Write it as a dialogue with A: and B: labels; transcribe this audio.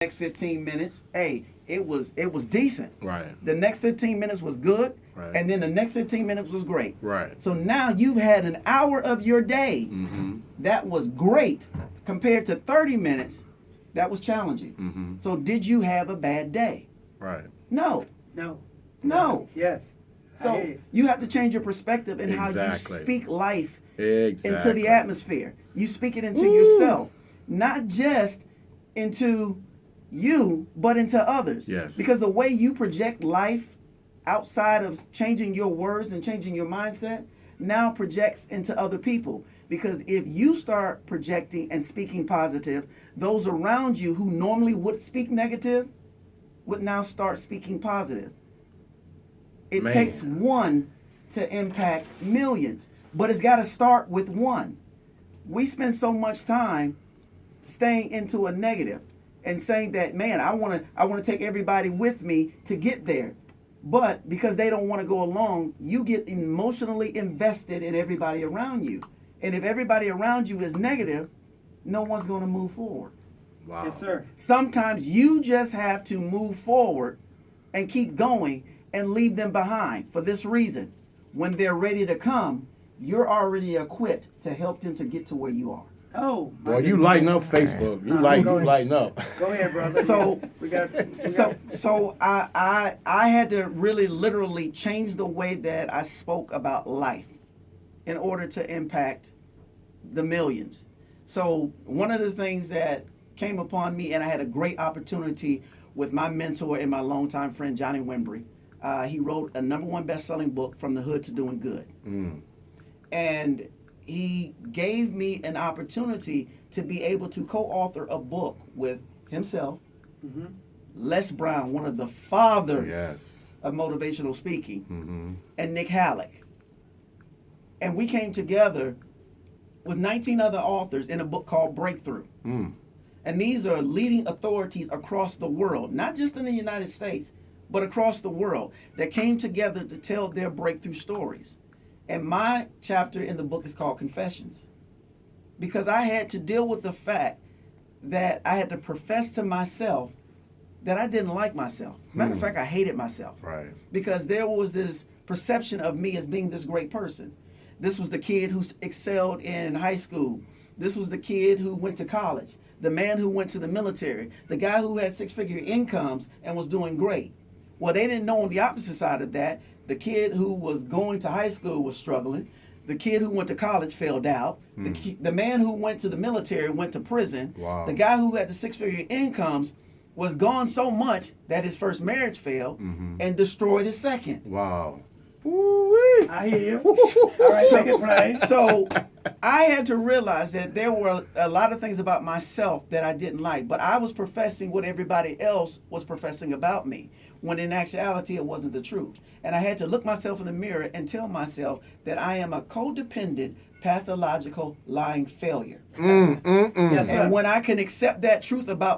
A: next 15 minutes, hey, it was decent.
B: Right.
A: The next 15 minutes was good,
B: Right.
A: and then the next 15 minutes was great.
B: Right.
A: So now you've had an hour of your day that was great compared to 30 minutes that was challenging. So did you have a bad day?
B: Right.
A: No.
C: No. Yes.
A: So you have to change your perspective in how you
B: Exactly.
A: speak life
B: Exactly.
A: into the atmosphere. You speak it into yourself, not just into you, but into others.
B: Yes.
A: Because the way you project life outside of changing your words and changing your mindset now projects into other people. Because if you start projecting and speaking positive, those around you who normally would speak negative would now start speaking positive. It
B: Man.
A: takes one to impact millions, but it's got to start with one. We spend so much time staying into a negative and saying that, man, I want to take everybody with me to get there. But because they don't want to go along, you get emotionally invested in everybody around you. And if everybody around you is negative, no one's going to move forward.
B: Wow.
C: Yes, sir.
A: Sometimes you just have to move forward and keep going and leave them behind for this reason. When they're ready to come, you're already equipped to help them to get to where you are.
C: Oh.
B: Boy, you lighten up Facebook. You lighten up.
C: Go ahead, brother.
A: So
C: we got.
A: So I had to really literally change the way that I spoke about life in order to impact the millions. So one of the things that came upon me, and I had a great opportunity with my mentor and my longtime friend Johnny Wembry. He wrote a #1 best-selling book, From the Hood to Doing Good. And he gave me an opportunity to be able to co-author a book with himself, Les Brown, one of the fathers of motivational speaking, and Nick Halleck. And we came together with 19 other authors in a book called Breakthrough. And these are leading authorities across the world, not just in the United States, but across the world, that came together to tell their breakthrough stories. And my chapter in the book is called Confessions, because I had to deal with the fact that I had to profess to myself that I didn't like myself. Matter of fact, I hated myself.
B: Right.
A: Because there was this perception of me as being this great person. This was the kid who excelled in high school. This was the kid who went to college. The man who went to the military. The guy who had 6-figure incomes and was doing great. Well, they didn't know on the opposite side of that, the kid who was going to high school was struggling. The kid who went to college failed out. The man who went to the military went to prison.
B: Wow.
A: The guy who had the 6-figure incomes was gone so much that his first marriage failed and destroyed his second.
B: Wow.
C: I hear you. All right, make it plain.
A: So I had to realize that there were a lot of things about myself that I didn't like, but I was professing what everybody else was professing about me, when in actuality it wasn't the truth. And I had to look myself in the mirror and tell myself that I am a codependent, pathological, lying failure.
C: Yes, sir.
A: And when I can accept that truth about